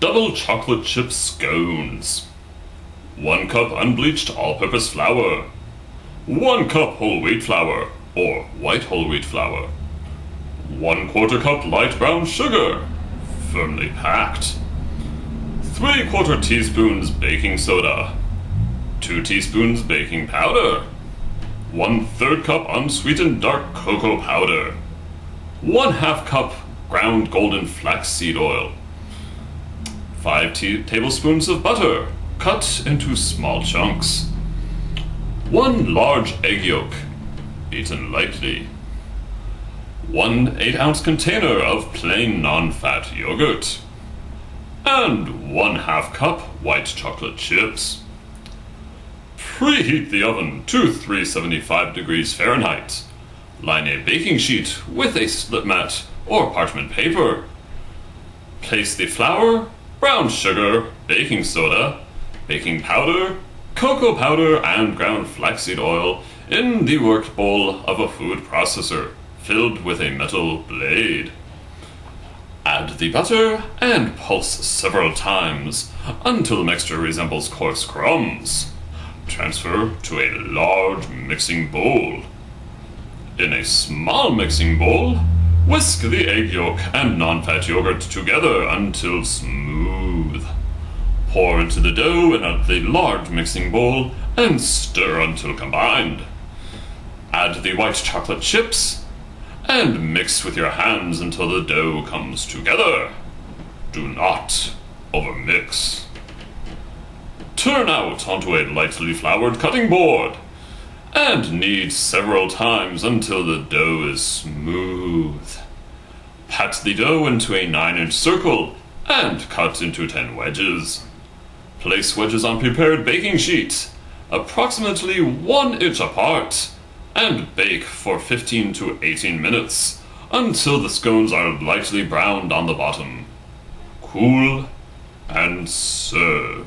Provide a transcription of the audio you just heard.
double chocolate chip scones. 1 cup unbleached all-purpose flour. 1 cup whole wheat flour, or white whole wheat flour. 1/4 cup light brown sugar, firmly packed. 3/4 teaspoons baking soda. 2 teaspoons baking powder. 1/3 cup unsweetened dark cocoa powder. 1/2 cup ground golden flaxseed oil. 5 tablespoons of butter, cut into small chunks. 1 large egg yolk, beaten lightly. 1 8-ounce container of plain non-fat yogurt. And 1/2 cup white chocolate chips. Preheat the oven to 375 degrees Fahrenheit. Line a baking sheet with a slip mat or parchment paper. Place the flour, brown sugar, baking soda, baking powder, cocoa powder, and ground flaxseed oil in the worked bowl of a food processor filled with a metal blade. Add the butter and pulse several times until the mixture resembles coarse crumbs. Transfer to a large mixing bowl. In a small mixing bowl, whisk the egg yolk and non-fat yogurt together until smooth. Pour into the dough in the large mixing bowl and stir until combined. Add the white chocolate chips and mix with your hands until the dough comes together. Do not overmix. Turn out onto a lightly floured cutting board and knead several times until the dough is smooth. Pat the dough into a 9-inch circle and cut into 10 wedges. Place wedges on prepared baking sheet, approximately 1 inch apart, and bake for 15 to 18 minutes until the scones are lightly browned on the bottom. Cool and serve.